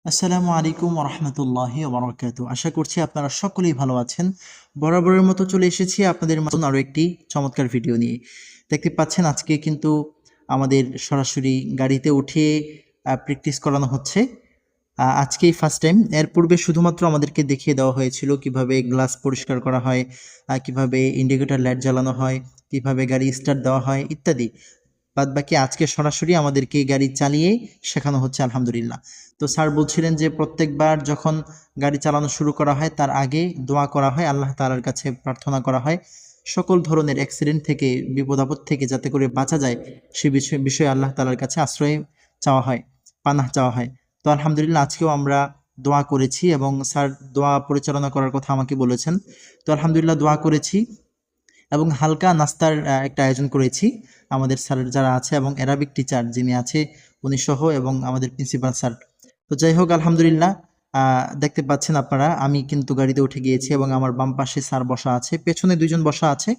আসসালামু আলাইকুম ওরহমতুল্লাহি ওবরাকাতু। আশা করছি আপনারা সকলেই ভালো আছেন। বরাবরের মতো চলে এসেছি আপনাদের মতন আরও একটি চমৎকার ভিডিও নিয়ে। দেখতে পাচ্ছেন আজকে কিন্তু আমাদের সরাসরি গাড়িতে উঠিয়ে প্র্যাকটিস করানো হচ্ছে। আজকেই ফার্স্ট টাইম। এর পূর্বে শুধুমাত্র আমাদেরকে দেখিয়ে দেওয়া হয়েছিল কিভাবে গ্লাস পরিষ্কার করা হয়, কিভাবে ইন্ডিকেটর লাইট জ্বালানো হয়, কিভাবে গাড়ি স্টার্ট দেওয়া হয় ইত্যাদি। বাদবাকি আজকে সরাসরি আমাদেরকে গাড়ি চালিয়ে শেখানো হচ্ছে আলহামদুলিল্লাহ। তো স্যার বলছিলেন যে প্রত্যেকবার যখন গাড়ি চালানো শুরু করা হয় তার আগে দোয়া করা হয়, আল্লাহ তাআলার কাছে প্রার্থনা করা হয় সকল ধরনের অ্যাক্সিডেন্ট থেকে, বিপদ আপদ থেকে যাতে করে বাঁচা যায় সে বিষয়ে আল্লাহ তাআলার কাছে আশ্রয় চাওয়া হয়, পানাহ চাওয়া হয়। তো আলহামদুলিল্লাহ আজকেও আমরা দোয়া করেছি এবং স্যার দোয়া পরিচালনা করার কথা আমাকে বলেছেন। তো আলহামদুলিল্লাহ দোয়া করেছি এবং হালকা নাস্তার একটা আয়োজন করেছি আমাদের স্যার যারা আছে এবং অ্যারাবিক টিচার যিনি আছে উনি সহ এবং আমাদের প্রিন্সিপাল স্যার। তো যাই হোক আলহামদুলিল্লাহ দেখতে পাচ্ছেন আপনারা আমি কিন্তু গাড়িতে উঠে গিয়েছি এবং আমার বাম পাশে স্যার বসা আছে, পেছনে দুইজন বসা আছে।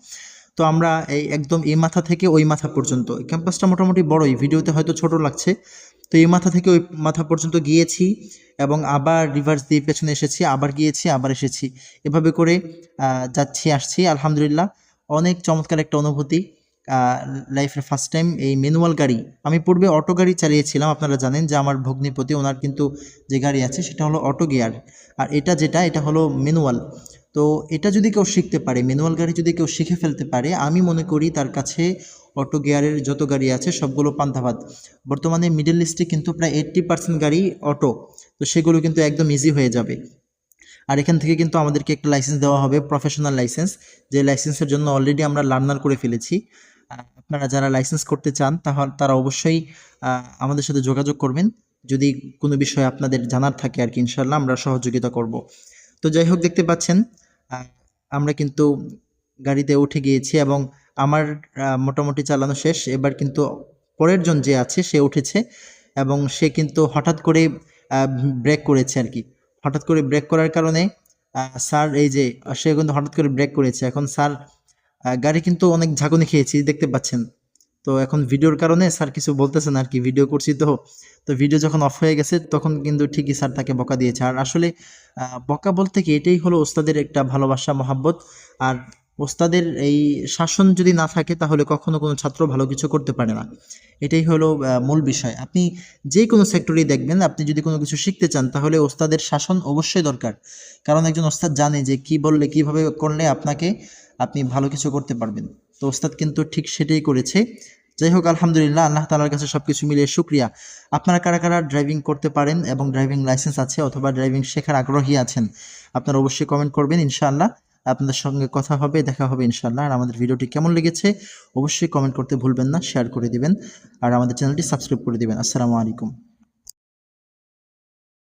তো আমরা একদম এই মাথা থেকে ওই মাথা পর্যন্ত, ক্যাম্পাসটা মোটামুটি বড়ই, ভিডিওতে হয়তো ছোট লাগছে। তো এই মাথা থেকে ওই মাথা পর্যন্ত গিয়েছি এবং আবার রিভার্স দিয়ে পেছনে এসেছি, আবার গিয়েছি, আবার এসেছি, এভাবে করে যাচ্ছি আসছি। আলহামদুলিল্লাহ অনেক চমৎকার একটা অনুভূতি। লাইফের ফার্স্ট টাইম এই ম্যানুয়াল গাড়ি। আমি পূর্বে অটো গাড়ি চালিয়েছিলাম, আপনারা জানেন যে আমার ভগ্নিপতি ওনার কিন্তু যে গাড়ি আছে সেটা হলো অটো গিয়ার, আর এটা হলো ম্যানুয়াল। তো এটা যদি কেউ শিখতে পারে, ম্যানুয়াল গাড়ি যদি কেউ শিখে ফেলতে পারে, আমি মনে করি তার কাছে অটো গিয়ারের যত গাড়ি আছে সবগুলো পান্তাভাত। বর্তমানে মিডল ইস্টে কিন্তু প্রায় 80% গাড়ি অটো, তো সেগুলো কিন্তু একদম ইজি হয়ে যাবে। আর এখান থেকে কিন্তু আমাদেরকে একটা লাইসেন্স দেওয়া হবে, প্রফেশনাল লাইসেন্স, যে লাইসেন্সের জন্য অলরেডি আমরা লার্নার করে ফেলেছি। আপনারা যারা লাইসেন্স করতে চান তাহলে তারা অবশ্যই আমাদের সাথে যোগাযোগ করবেন যদি কোনো বিষয় আপনাদের জানার থাকে আর কি, ইনশাল্লাহ আমরা সহযোগিতা করব। তো যাই হোক দেখতে পাচ্ছেন আমরা কিন্তু গাড়িতে উঠে গিয়েছি এবং আমার মোটামুটি চালানো শেষ। এবার কিন্তু পরের জন যে আছে সে উঠেছে এবং সে কিন্তু হঠাৎ করে ব্রেক করেছে আর কি। হঠাৎ করে ব্রেক করার কারণে স্যার এই যে সে কিন্তু হঠাৎ করে ব্রেক করেছে। এখন স্যার গাড়ি কিন্তু অনেক ঝাঁকুনি খেয়েছি দেখতে পাচ্ছেন। তো এখন ভিডিওর কারণে স্যার কিছু বলতেছেন আর কি, ভিডিও করছি তো। তো ভিডিও যখন অফ হয়ে গেছে তখন কিন্তু ঠিকই স্যার তাকে বকা দিয়েছে। আর আসলে বকা বলতে কি, এটাই হলো ওস্তাদের একটা ভালোবাসা, মহাব্বত। আর ওস্তাদের এই শাসন যদি না থাকে তাহলে কখনো কোনো ছাত্র ভালো কিছু করতে পারে না। এটাই হলো মূল বিষয়। আপনি যে কোনো সেক্টরেই দেখবেন, আপনি যদি কোনো কিছু শিখতে চান তাহলে ওস্তাদের শাসন অবশ্যই দরকার। কারণ একজন ওস্তাদ জানে যে কি বললে, কিভাবে করলে আপনি ভালো কিছু করতে পারবেন। তো ওস্তাদ কিন্তু ঠিক সেটাই করেছে। যাই হোক আলহামদুলিল্লাহ, আল্লাহ তাআলার কাছে সব কিছু মিলিয়ে শুকরিয়া। আপনারা কারা কারা ড্রাইভিং করতে পারেন এবং ড্রাইভিং লাইসেন্স আছে অথবা ড্রাইভিং শেখার আগ্রহী আছেন, আপনারা অবশ্যই কমেন্ট করবেন। ইনশাআল্লাহ আপনাদের সঙ্গে কথা হবে, দেখা হবে ইনশাআল্লাহ। আর আমাদের ভিডিওটি কেমন লেগেছে অবশ্যই কমেন্ট করতে ভুলবেন না, শেয়ার করে দিবেন আর আমাদের চ্যানেলটি সাবস্ক্রাইব করে দিবেন। আসসালামু আলাইকুম।